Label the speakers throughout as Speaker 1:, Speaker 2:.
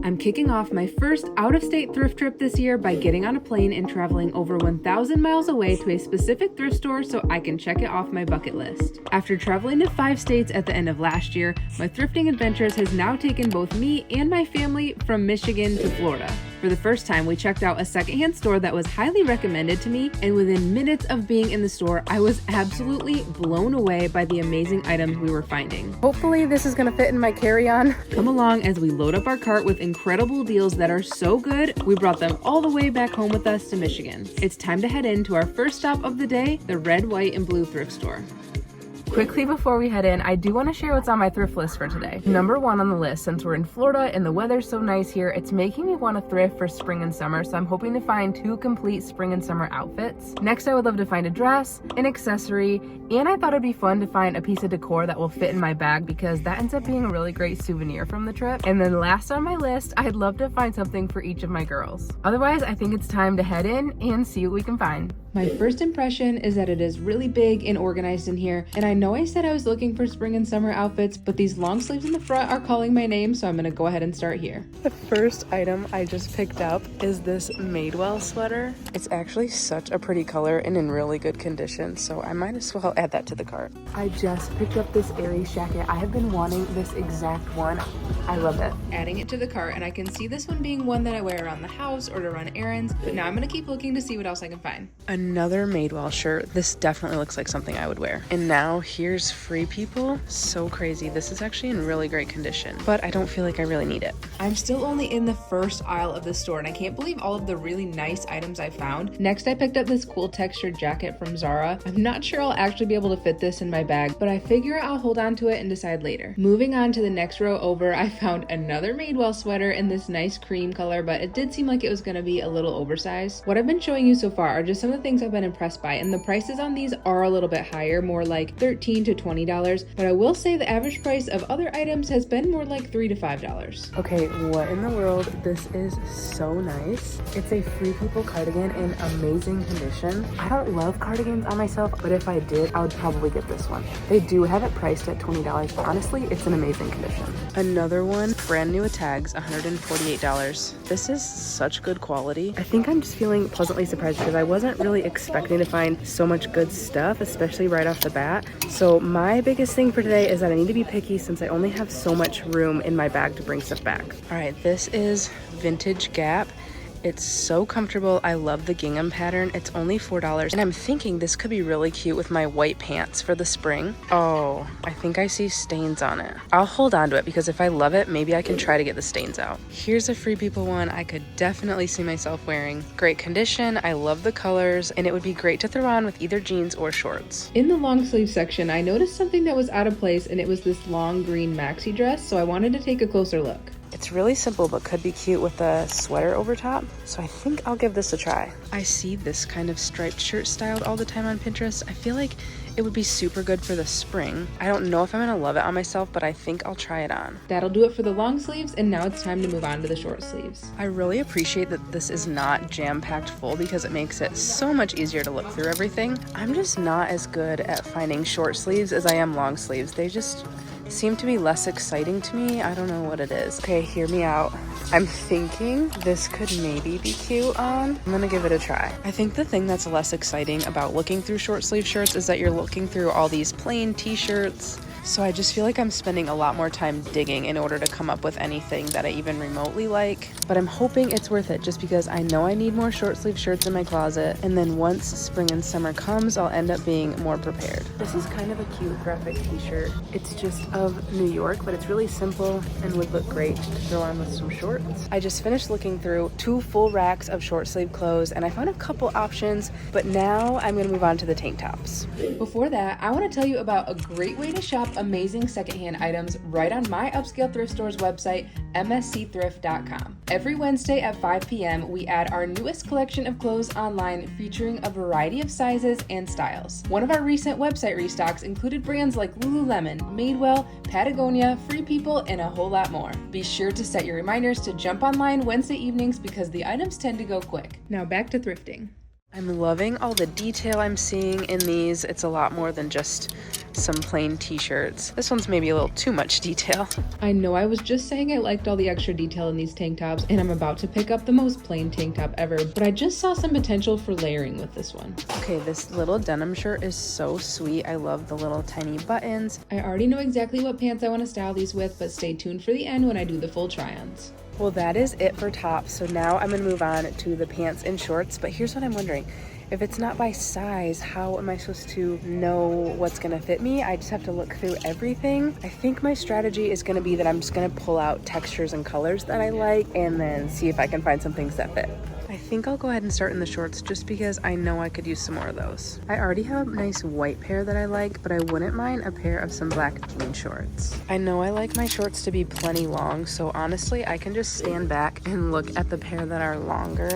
Speaker 1: I'm kicking off my first out-of-state thrift trip this year by getting on a plane and traveling over 1,000 miles away to a specific thrift store so I can check it off my bucket list. After traveling to 5 states at the end of last year, my thrifting adventures has now taken both me and my family from Michigan to Florida. For the first time, we checked out a secondhand store that was highly recommended to me, and within minutes of being in the store, I was absolutely blown away by the amazing items we were finding. Hopefully this is gonna fit in my carry-on. Come along as we load up our cart with incredible deals that are so good, we brought them all the way back home with us to Michigan. It's time to head into our first stop of the day, the red, white, and blue thrift store. Quickly before we head in, I do want to share what's on my thrift list for today. Number 1 on the list, since we're in Florida and the weather's so nice here, it's making me want to thrift for spring and summer, so I'm hoping to find 2 complete spring and summer outfits. Next, I would love to find a dress, an accessory, and I thought it'd be fun to find a piece of decor that will fit in my bag because that ends up being a really great souvenir from the trip. And then last on my list, I'd love to find something for each of my girls. Otherwise, I think it's time to head in and see what we can find. My first impression is that it is really big and organized in here, and I know I said I was looking for spring and summer outfits, but these long sleeves in the front are calling my name, so I'm gonna go ahead and start here. The first item I just picked up is this Madewell sweater. It's actually such a pretty color and in really good condition, so I might as well add that to the cart. I just picked up this Aries jacket. I have been wanting this exact one. I love it. Adding it to the cart, and I can see this one being one that I wear around the house or to run errands, but now I'm gonna keep looking to see what else I can find. Another Madewell shirt. This definitely looks like something I would wear. And now here's Free People. So crazy. This is actually in really great condition, but I don't feel like I really need it. I'm still only in the first aisle of the store, and I can't believe all of the really nice items I found. Next, I picked up this cool textured jacket from Zara. I'm not sure I'll actually be able to fit this in my bag, but I figure I'll hold on to it and decide later. Moving on to the next row over, I found another Madewell sweater in this nice cream color, but it did seem like it was going to be a little oversized. What I've been showing you so far are just some of the things I've been impressed by, and the prices on these are a little bit higher, more like $13 to $20, but I will say the average price of other items has been more like $3 to $5. Okay, what in the world? This is so nice. It's a Free People cardigan in amazing condition. I don't love cardigans on myself, but if I did, I would probably get this one. They do have it priced at $20, but honestly, it's in amazing condition. Another one, brand new with tags, $148. This is such good quality. I think I'm just feeling pleasantly surprised because I wasn't really expecting to find so much good stuff, especially right off the bat. So my biggest thing for today is that I need to be picky since I only have so much room in my bag to bring stuff back. All right, this is vintage Gap. It's so comfortable. I love the gingham pattern. It's only $4, and I'm thinking this could be really cute with my white pants for the spring. Oh, I think I see stains on it. I'll hold on to it because if I love it, maybe I can try to get the stains out. Here's a Free People one I could definitely see myself wearing. Great condition. I love the colors, and it would be great to throw on with either jeans or shorts. In the long sleeve section, I noticed something that was out of place, and it was this long green maxi dress, so I wanted to take a closer look. It's really simple, but could be cute with a sweater over top, so I think I'll give this a try. I see this kind of striped shirt styled all the time on Pinterest. I feel like it would be super good for the spring. I don't know if I'm gonna love it on myself, but I think I'll try it on. That'll do it for the long sleeves, and now it's time to move on to the short sleeves. I really appreciate that this is not jam-packed full because it makes it so much easier to look through everything. I'm just not as good at finding short sleeves as I am long sleeves. They just seem to be less exciting to me. I don't know what it is. Okay, hear me out. I'm thinking this could maybe be cute on. I'm gonna give it a try. I think the thing that's less exciting about looking through short sleeve shirts is that you're looking through all these plain t-shirts. So I just feel like I'm spending a lot more time digging in order to come up with anything that I even remotely like. But I'm hoping it's worth it just because I know I need more short sleeve shirts in my closet. And then once spring and summer comes, I'll end up being more prepared. This is kind of a cute graphic t-shirt. It's just of New York, but it's really simple and would look great to throw on with some shorts. I just finished looking through 2 full racks of short sleeve clothes and I found a couple options, but now I'm gonna move on to the tank tops. Before that, I wanna tell you about a great way to shop amazing secondhand items right on my upscale thrift store's website, mscthrift.com. Every Wednesday at 5 p.m., we add our newest collection of clothes online featuring a variety of sizes and styles. One of our recent website restocks included brands like Lululemon, Madewell, Patagonia, Free People, and a whole lot more. Be sure to set your reminders to jump online Wednesday evenings because the items tend to go quick. Now back to thrifting. I'm loving all the detail I'm seeing in these. It's a lot more than just some plain t-shirts. This one's maybe a little too much detail. I know I was just saying I liked all the extra detail in these tank tops, and I'm about to pick up the most plain tank top ever, but I just saw some potential for layering with this one. Okay, this little denim shirt is so sweet. I love the little tiny buttons. I already know exactly what pants I want to style these with, but stay tuned for the end when I do the full try-ons. Well, that is it for tops. So now I'm gonna move on to the pants and shorts, but here's what I'm wondering. If it's not by size, how am I supposed to know what's gonna fit me? I just have to look through everything. I think my strategy is gonna be that I'm just gonna pull out textures and colors that I like and then see if I can find some things that fit. I think I'll go ahead and start in the shorts just because I know I could use some more of those. I already have a nice white pair that I like, but I wouldn't mind a pair of some black jean shorts. I know I like my shorts to be plenty long, so honestly, I can just stand back and look at the pair that are longer,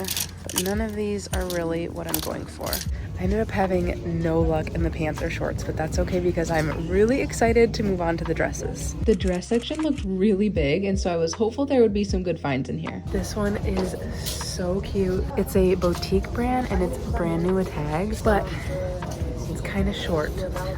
Speaker 1: but none of these are really what I'm going for. I ended up having no luck in the pants or shorts, but that's okay because I'm really excited to move on to the dresses. The dress section looked really big, and so I was hopeful there would be some good finds in here. This one is so cute. It's a boutique brand and it's brand new with tags, but it's kind of short.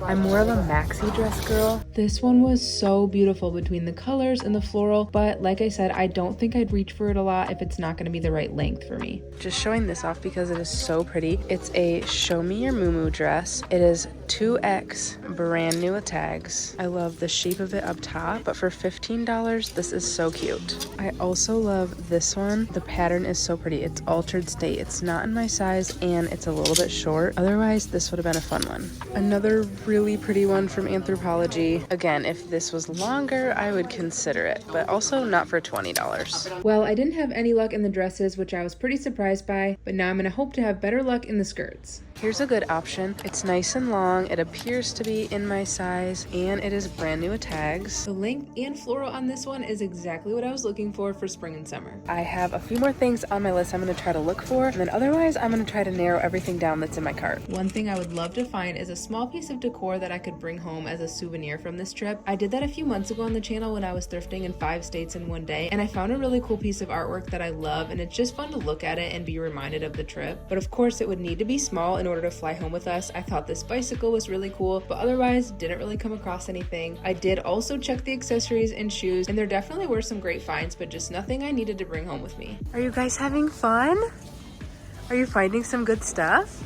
Speaker 1: I'm more of a maxi dress girl. This one was so beautiful between the colors and the floral, but like I said, I don't think I'd reach for it a lot if it's not going to be the right length for me. Just showing this off because it is so pretty. It's a show me your muumuu dress. It is 2X, brand new with tags. I love the shape of it up top, but for $15, this is so cute. I also love this one. The pattern is so pretty. It's altered state. It's not in my size and it's a little bit short. Otherwise, this would have been a fun one. Another really pretty one from Anthropologie. Again, if this was longer, I would consider it, but also not for $20. Well, I didn't have any luck in the dresses, which I was pretty surprised by, but now I'm gonna hope to have better luck in the skirts. Here's a good option. It's nice and long. It appears to be in my size and it is brand new with tags. The length and floral on this one is exactly what I was looking for spring and summer. I have a few more things on my list I'm going to try to look for, and then otherwise I'm going to try to narrow everything down that's in my cart. One thing I would love to find is a small piece of decor that I could bring home as a souvenir from this trip. I did that a few months ago on the channel when I was thrifting in 5 states in one day, and I found a really cool piece of artwork that I love, and it's just fun to look at it and be reminded of the trip. But of course it would need to be small in order to fly home with us. I thought this bicycle was really cool, but otherwise didn't really come across anything. I did also check the accessories and shoes, and there definitely were some great finds, but just nothing I needed to bring home with me. Are you guys having fun? Are you finding some good stuff?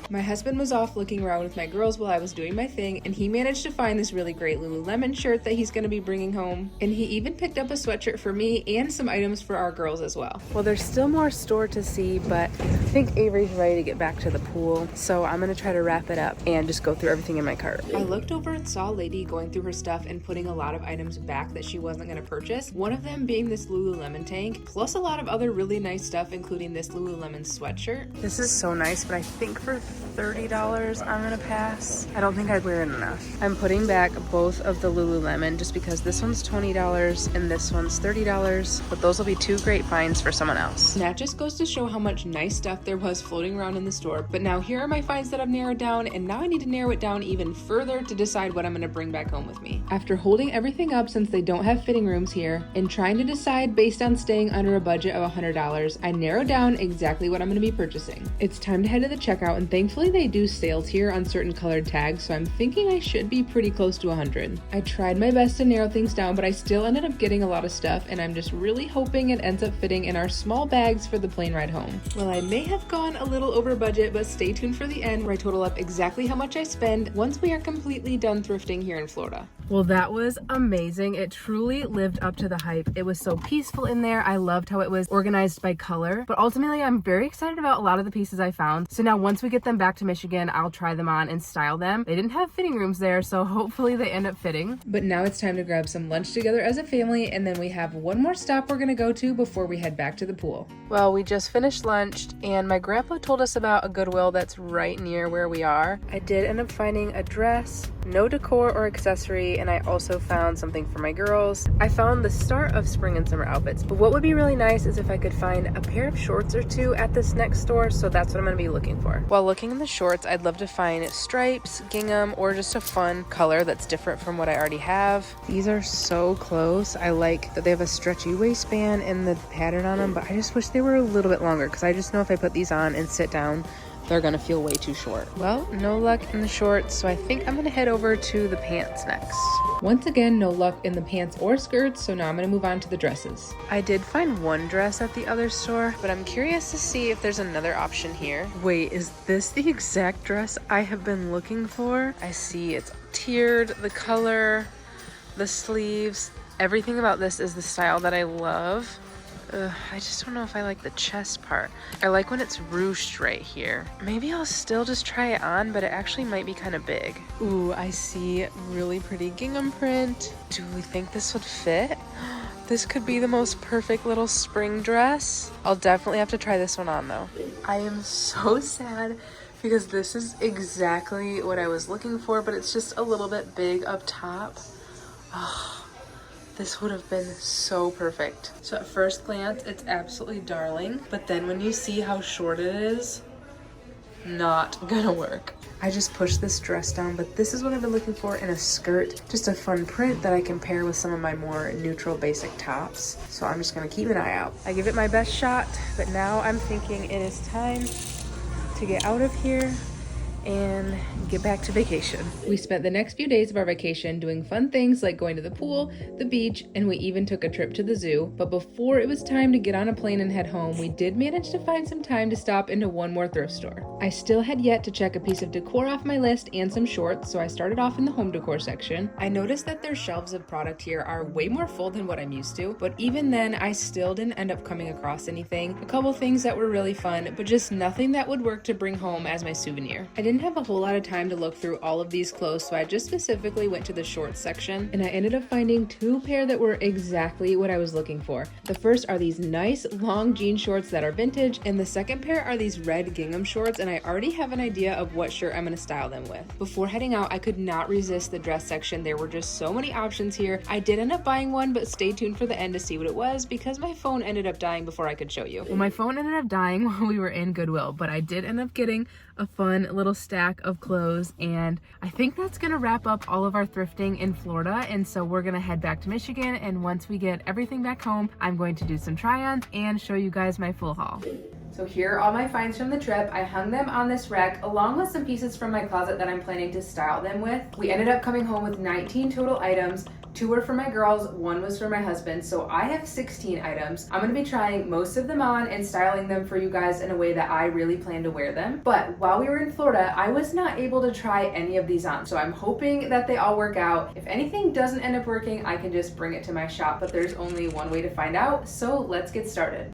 Speaker 1: My husband was off looking around with my girls while I was doing my thing, and he managed to find this really great Lululemon shirt that he's going to be bringing home. And he even picked up a sweatshirt for me and some items for our girls as well. Well, there's still more store to see, but I think Avery's ready to get back to the pool, so I'm going to try to wrap it up and just go through everything in my cart. I looked over and saw a lady going through her stuff and putting a lot of items back that she wasn't going to purchase, one of them being this Lululemon tank, plus a lot of other really nice stuff, including this Lululemon sweatshirt. This is so nice, but I think for $30 I'm gonna pass. I don't think I'd wear it enough. I'm putting back both of the Lululemon just because this one's $20 and this one's $30, but those will be 2 great finds for someone else. And that just goes to show how much nice stuff there was floating around in the store. But now here are my finds that I've narrowed down, and now I need to narrow it down even further to decide what I'm gonna bring back home with me. After holding everything up since they don't have fitting rooms here and trying to decide based on staying under a budget of $100, I narrowed down exactly what I'm gonna be purchasing. It's time to head to the checkout, and thankfully they do sales here on certain colored tags, so I'm thinking I should be pretty close to 100. I tried my best to narrow things down, but I still ended up getting a lot of stuff, and I'm just really hoping it ends up fitting in our small bags for the plane ride home. Well, I may have gone a little over budget, but stay tuned for the end where I total up exactly how much I spend once we are completely done thrifting here in Florida. Well, that was amazing. It truly lived up to the hype. It was so peaceful in there. I loved how it was organized by color, but ultimately I'm very excited about a lot of the pieces I found. So now once we get them back to Michigan, I'll try them on and style them. They didn't have fitting rooms there, so hopefully they end up fitting. But now it's time to grab some lunch together as a family, and then we have one more stop we're gonna go to before we head back to the pool. Well, we just finished lunch, and my grandpa told us about a Goodwill that's right near where we are. I did end up finding a dress, no decor or accessory, and I also found something for my girls. I found the start of spring and summer outfits, but what would be really nice is if I could find a pair of shorts or 2 at this next store, so that's what I'm gonna be looking for. While looking in the shorts, I'd love to find stripes, gingham, or just a fun color that's different from what I already have. These are so close. I like that they have a stretchy waistband and the pattern on them, but I just wish they were a little bit longer because I just know if I put these on and sit down, they're gonna feel way too short. Well, no luck in the shorts, so I think I'm gonna head over to the pants next. Once again, no luck in the pants or skirts, so now I'm gonna move on to the dresses. I did find one dress at the other store, but I'm curious to see if there's another option here. Wait, is this the exact dress I have been looking for? I see it's tiered, the color, the sleeves, everything about this is the style that I love. I just don't know if I like the chest part. I like when it's ruched right here. Maybe I'll still just try it on, but it actually might be kind of big. Ooh, I see really pretty gingham print. Do we think this would fit? This could be the most perfect little spring dress. I'll definitely have to try this one on though. I am so sad because this is exactly what I was looking for, but it's just a little bit big up top. Oh. This would have been so perfect. So at first glance, it's absolutely darling, but then when you see how short it is, not gonna work. I just pushed this dress down, but this is what I've been looking for in a skirt. Just a fun print that I can pair with some of my more neutral basic tops. So I'm just gonna keep an eye out. I give it my best shot, but now I'm thinking it is time to get out of here and get back to vacation. We spent the next few days of our vacation doing fun things like going to the pool, the beach, and we even took a trip to the zoo. But before it was time to get on a plane and head home, we did manage to find some time to stop into one more thrift store. I still had yet to check a piece of decor off my list and some shorts, so I started off in the home decor section. I noticed that their shelves of product here are way more full than what I'm used to, but even then I still didn't end up coming across anything. A couple things that were really fun, but just nothing that would work to bring home as my souvenir. I didn't have a whole lot of time to look through all of these clothes, so I just specifically went to the shorts section, and I ended up finding two pair that were exactly what I was looking for. The first are these nice long jean shorts that are vintage, and the second pair are these red gingham shorts, and I already have an idea of what shirt I'm gonna style them with. Before heading out, I could not resist the dress section. There were just so many options here. I did end up buying one, but stay tuned for the end to see what it was because my phone ended up dying before I could show you. Well, my phone ended up dying while we were in Goodwill, but I did end up getting a fun little stack of clothes, and I think that's gonna wrap up all of our thrifting in Florida, and so we're gonna head back to Michigan, and once we get everything back home, I'm going to do some try-ons and show you guys my full haul. So here are all my finds from the trip. I hung them on this rack along with some pieces from my closet that I'm planning to style them with. We ended up coming home with 19 total items. 2 were for my girls, 1 was for my husband, so I have 16 items. I'm gonna be trying most of them on and styling them for you guys in a way that I really plan to wear them. But while we were in Florida, I was not able to try any of these on, so I'm hoping that they all work out. If anything doesn't end up working, I can just bring it to my shop, but there's only one way to find out, so let's get started.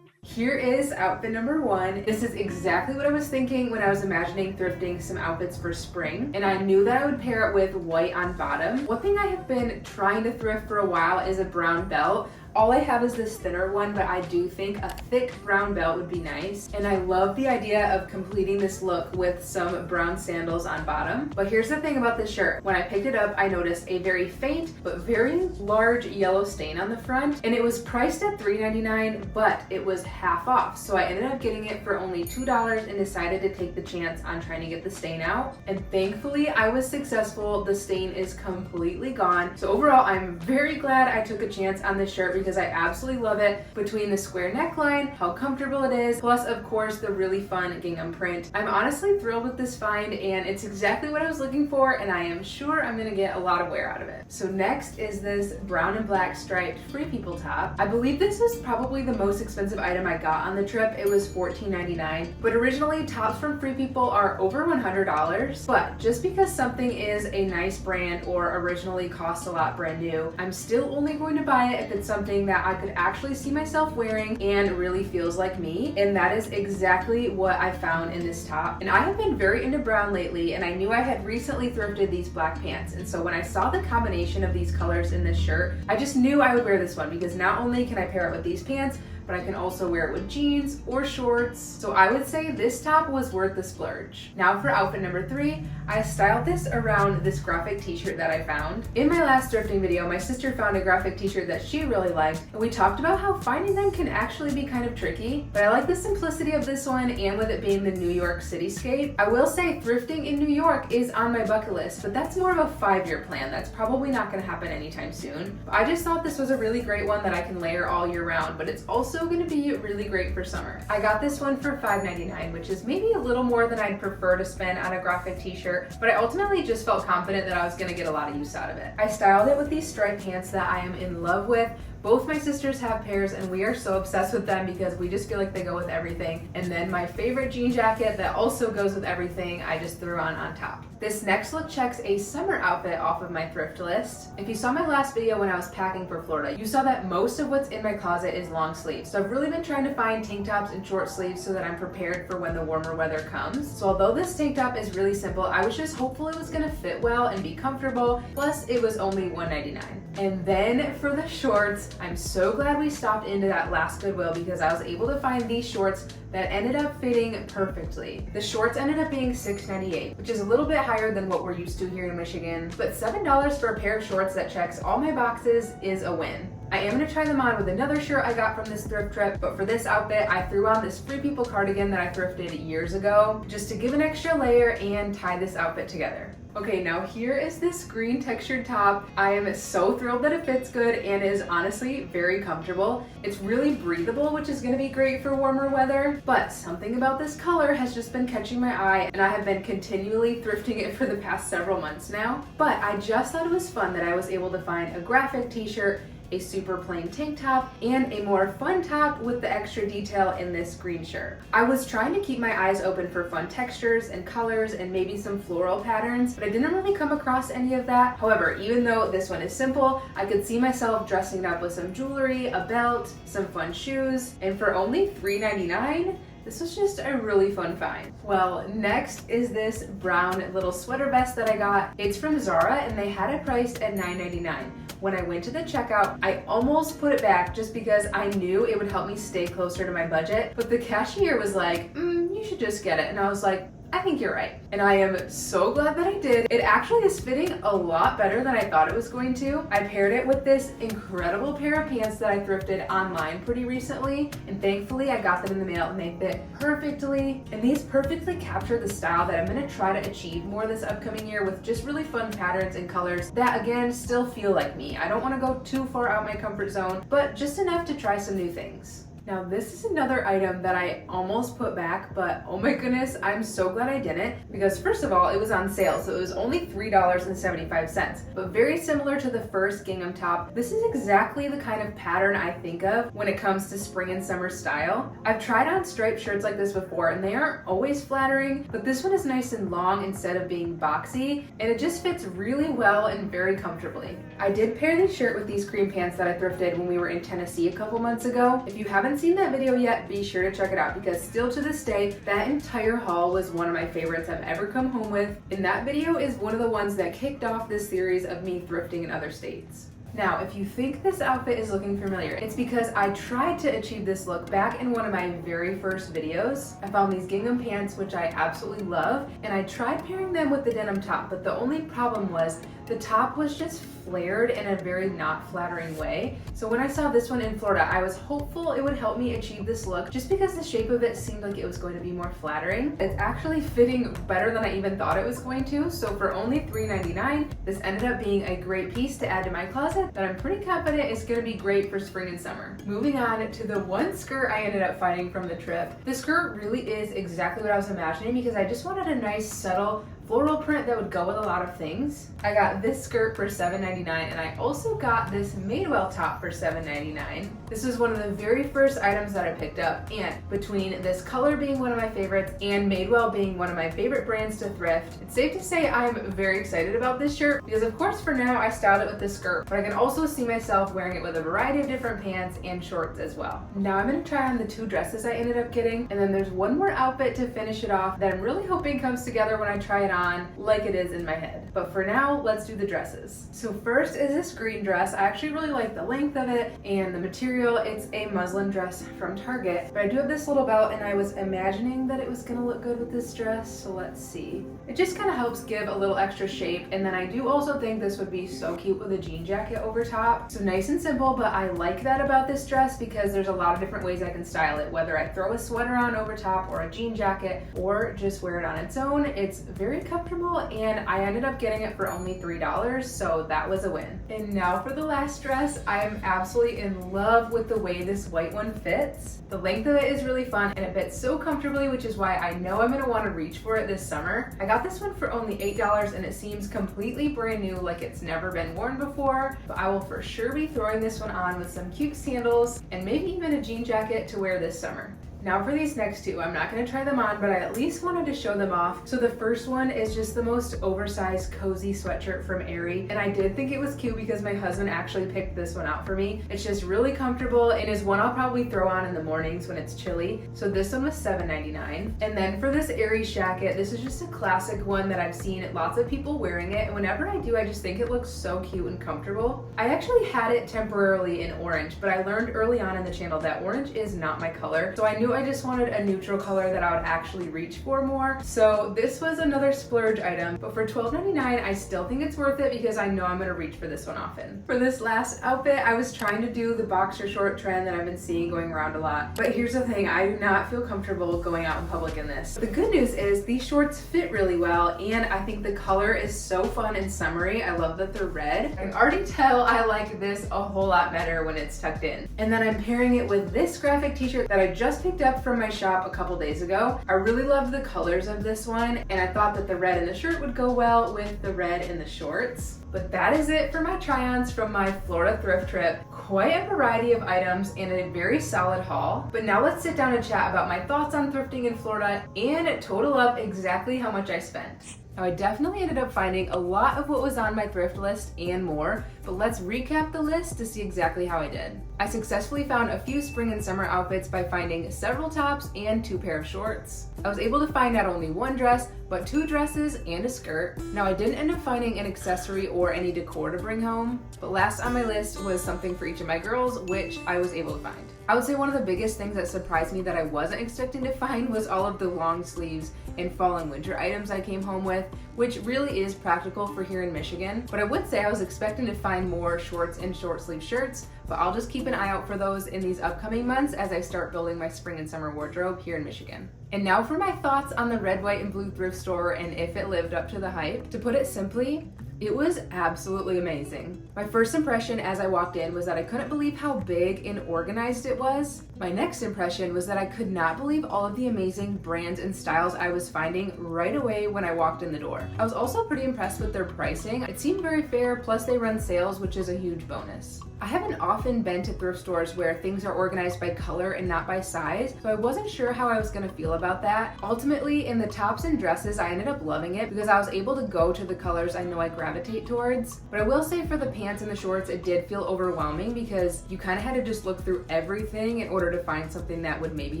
Speaker 1: Here is outfit number 1. This is exactly what I was thinking when I was imagining thrifting some outfits for spring, and I knew that I would pair it with white on bottom. One thing I have been trying to thrift for a while is a brown belt. All I have is this thinner one, but I do think a thick brown belt would be nice. And I love the idea of completing this look with some brown sandals on bottom. But here's the thing about this shirt. When I picked it up, I noticed a very faint but very large yellow stain on the front. And it was priced at $3.99, but it was half off. So I ended up getting it for only $2 and decided to take the chance on trying to get the stain out. And thankfully, I was successful. The stain is completely gone. So overall, I'm very glad I took a chance on this shirt because I absolutely love it. Between the square neckline, how comfortable it is, plus of course the really fun gingham print. I'm honestly thrilled with this find, and it's exactly what I was looking for, and I am sure I'm gonna get a lot of wear out of it. So next is this brown and black striped Free People top. I believe this was probably the most expensive item I got on the trip. It was $14.99, but originally tops from Free People are over $100. But just because something is a nice brand or originally cost a lot brand new, I'm still only going to buy it if it's something that I could actually see myself wearing and really feels like me. And that is exactly what I found in this top. And I have been very into brown lately, and I knew I had recently thrifted these black pants. And so when I saw the combination of these colors in this shirt, I just knew I would wear this one because not only can I pair it with these pants, but I can also wear it with jeans or shorts. So I would say this top was worth the splurge. Now for outfit number 3, I styled this around this graphic t-shirt that I found. In my last thrifting video, my sister found a graphic t-shirt that she really liked, and we talked about how finding them can actually be kind of tricky, but I like the simplicity of this one and with it being the New York cityscape. I will say thrifting in New York is on my bucket list, but that's more of a 5-year plan. That's probably not gonna happen anytime soon. But I just thought this was a really great one that I can layer all year round, but it's also also gonna be really great for summer. I got this one for $5.99, which is maybe a little more than I'd prefer to spend on a graphic t-shirt, but I ultimately just felt confident that I was gonna get a lot of use out of it. I styled it with these striped pants that I am in love with. Both my sisters have pairs and we are so obsessed with them because we just feel like they go with everything. And then my favorite jean jacket that also goes with everything, I just threw on top. This next look checks a summer outfit off of my thrift list. If you saw my last video when I was packing for Florida, you saw that most of what's in my closet is long sleeves. So I've really been trying to find tank tops and short sleeves so that I'm prepared for when the warmer weather comes. So although this tank top is really simple, I was just hopeful it was gonna fit well and be comfortable. Plus it was only $1.99. And then for the shorts, I'm so glad we stopped into that last Goodwill because I was able to find these shorts that ended up fitting perfectly. The shorts ended up being $6.98, which is a little bit higher than what we're used to here in Michigan, but $7 for a pair of shorts that checks all my boxes is a win. I am gonna try them on with another shirt I got from this thrift trip, but for this outfit, I threw on this Free People cardigan that I thrifted years ago, just to give an extra layer and tie this outfit together. Okay, now here is this green textured top. I am so thrilled that it fits good and is honestly very comfortable. It's really breathable, which is gonna be great for warmer weather, but something about this color has just been catching my eye and I have been continually thrifting it for the past several months now. But I just thought it was fun that I was able to find a graphic t-shirt, a super plain tank top, and a more fun top with the extra detail in this green shirt. I was trying to keep my eyes open for fun textures and colors and maybe some floral patterns, but I didn't really come across any of that. However, even though this one is simple, I could see myself dressing it up with some jewelry, a belt, some fun shoes, and for only $3.99, this was just a really fun find. Well, next is this brown little sweater vest that I got. It's from Zara and they had it priced at $9.99. When I went to the checkout, I almost put it back just because I knew it would help me stay closer to my budget, but the cashier was like, you should just get it. And I was like, I think you're right. And I am so glad that I did. It actually is fitting a lot better than I thought it was going to. I paired it with this incredible pair of pants that I thrifted online pretty recently, and thankfully I got them in the mail and they fit perfectly. And these perfectly capture the style that I'm gonna try to achieve more this upcoming year with just really fun patterns and colors that again still feel like me. I don't wanna go too far out my comfort zone, but just enough to try some new things. Now this is another item that I almost put back, but oh my goodness, I'm so glad I didn't, because first of all, it was on sale, so it was only $3.75. But very similar to the first gingham top, this is exactly the kind of pattern I think of when it comes to spring and summer style. I've tried on striped shirts like this before and they aren't always flattering, but this one is nice and long instead of being boxy, and it just fits really well and very comfortably. I did pair this shirt with these cream pants that I thrifted when we were in Tennessee a couple months ago. If you haven't seen that video yet, be sure to check it out because still to this day, that entire haul was one of my favorites I've ever come home with. And that video is one of the ones that kicked off this series of me thrifting in other states. Now, if you think this outfit is looking familiar, it's because I tried to achieve this look back in one of my very first videos. I found these gingham pants, which I absolutely love, and I tried pairing them with the denim top, but the only problem was the top was just flared in a very not flattering way. So when I saw this one in Florida, I was hopeful it would help me achieve this look just because the shape of it seemed like it was going to be more flattering. It's actually fitting better than I even thought it was going to. So for only $3.99, this ended up being a great piece to add to my closet that I'm pretty confident is going to be great for spring and summer. Moving on to the one skirt I ended up finding from the trip. This skirt really is exactly what I was imagining because I just wanted a nice subtle floral print that would go with a lot of things. I got this skirt for $7.99 and I also got this Madewell top for $7.99. This was one of the very first items that I picked up, and between this color being one of my favorites and Madewell being one of my favorite brands to thrift, it's safe to say I'm very excited about this shirt because of course for now I styled it with this skirt, but I can also see myself wearing it with a variety of different pants and shorts as well. Now I'm going to try on the two dresses I ended up getting, and then there's one more outfit to finish it off that I'm really hoping comes together when I try it on like it is in my head. But for now, let's do the dresses. So first is this green dress. I actually really like the length of it and the material. It's a muslin dress from Target, but I do have this little belt and I was imagining that it was gonna look good with this dress, so let's see. It just kind of helps give a little extra shape, and then I do also think this would be so cute with a jean jacket over top. So nice and simple, but I like that about this dress because there's a lot of different ways I can style it, whether I throw a sweater on over top or a jean jacket or just wear it on its own. It's very comfortable, and I ended up getting it for only $3, so that was a win. And now for the last dress. I am absolutely in love with the way this white one fits. The length of it is really fun and it fits so comfortably, which is why I know I'm gonna want to reach for it this summer. I got this one for only $8 and it seems completely brand new, like it's never been worn before, but I will for sure be throwing this one on with some cute sandals and maybe even a jean jacket to wear this summer. Now for these next two, I'm not gonna try them on, but I at least wanted to show them off. So the first one is just the most oversized cozy sweatshirt from Aerie, and I did think it was cute because my husband actually picked this one out for me. It's just really comfortable and is one I'll probably throw on in the mornings when it's chilly. So this one was $7.99. And then for this Aerie jacket, this is just a classic one that I've seen lots of people wearing it, and whenever I do, I just think it looks so cute and comfortable. I actually had it temporarily in orange, but I learned early on in the channel that orange is not my color, so I knew I just wanted a neutral color that I would actually reach for more. So this was another splurge item, but for $12.99, I still think it's worth it because I know I'm gonna reach for this one often. For this last outfit, I was trying to do the boxer short trend that I've been seeing going around a lot. But here's the thing, I do not feel comfortable going out in public in this. The good news is these shorts fit really well, and I think the color is so fun and summery. I love that they're red. I can already tell I like this a whole lot better when it's tucked in. And then I'm pairing it with this graphic t-shirt that I just picked up from my shop a couple days ago. I really loved the colors of this one, and I thought that the red in the shirt would go well with the red in the shorts. But that is it for my try-ons from my Florida thrift trip. Quite a variety of items and a very solid haul. But now let's sit down and chat about my thoughts on thrifting in Florida and total up exactly how much I spent. Now, I definitely ended up finding a lot of what was on my thrift list and more, but let's recap the list to see exactly how I did. I successfully found a few spring and summer outfits by finding several tops and 2 pair of shorts. I was able to find not only one dress, but 2 dresses and a skirt. Now, I didn't end up finding an accessory or any decor to bring home, but last on my list was something for each of my girls, which I was able to find. I would say one of the biggest things that surprised me that I wasn't expecting to find was all of the long sleeves and fall and winter items I came home with, which really is practical for here in Michigan. But I would say I was expecting to find more shorts and short sleeve shirts, but I'll just keep an eye out for those in these upcoming months as I start building my spring and summer wardrobe here in Michigan. And now for my thoughts on the red, white, and blue thrift store and if it lived up to the hype. To put it simply, it was absolutely amazing. My first impression as I walked in was that I couldn't believe how big and organized it was. My next impression was that I could not believe all of the amazing brands and styles I was finding right away when I walked in the door. I was also pretty impressed with their pricing. It seemed very fair, plus they run sales, which is a huge bonus. I haven't often been to thrift stores where things are organized by color and not by size, so I wasn't sure how I was going to feel about that. Ultimately, in the tops and dresses, I ended up loving it because I was able to go to the colors I know I gravitate towards. But I will say for the pants and the shorts, it did feel overwhelming because you kind of had to just look through everything in order to find something that would maybe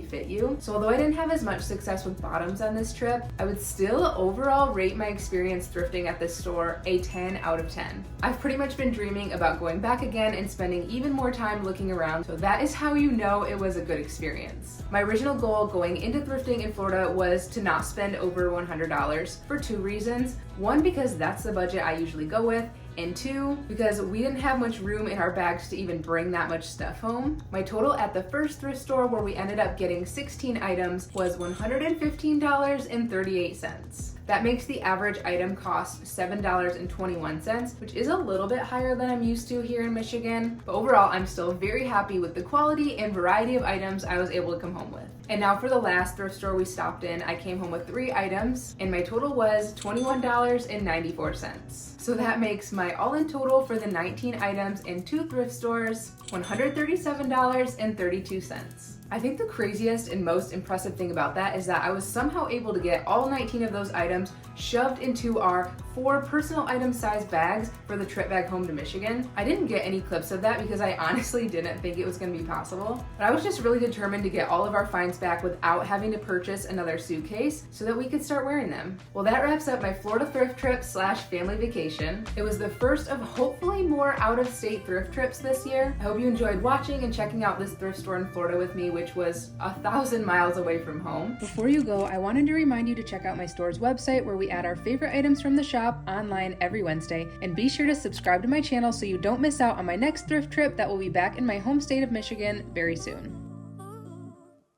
Speaker 1: fit you. So although I didn't have as much success with bottoms on this trip, I would still overall rate my experience thrifting at this store a 10 out of 10. I've pretty much been dreaming about going back again and spending even more time looking around, so that is how you know it was a good experience. My original goal going into thrifting in Florida was to not spend over $100 for 2 reasons. 1, because that's the budget I usually go with, and 2, because we didn't have much room in our bags to even bring that much stuff home. My total at the first thrift store, where we ended up getting 16 items, was $115.38. That makes the average item cost $7.21, which is a little bit higher than I'm used to here in Michigan. But overall, I'm still very happy with the quality and variety of items I was able to come home with. And now for the last thrift store we stopped in, I came home with 3 items, and my total was $21.94. So that makes my all-in total for the 19 items in 2 thrift stores $137.32. I think the craziest and most impressive thing about that is that I was somehow able to get all 19 of those items shoved into our 4 personal item size bags for the trip back home to Michigan. I didn't get any clips of that because I honestly didn't think it was going to be possible, but I was just really determined to get all of our finds back without having to purchase another suitcase so that we could start wearing them. Well, that wraps up my Florida thrift trip / family vacation. It was the first of hopefully more out-of-state thrift trips this year. I hope you enjoyed watching and checking out this thrift store in Florida with me, which was 1,000 miles away from home. Before you go, I wanted to remind you to check out my store's website where we add our favorite items from the shop online every Wednesday, and be sure to subscribe to my channel so you don't miss out on my next thrift trip that will be back in my home state of Michigan very soon.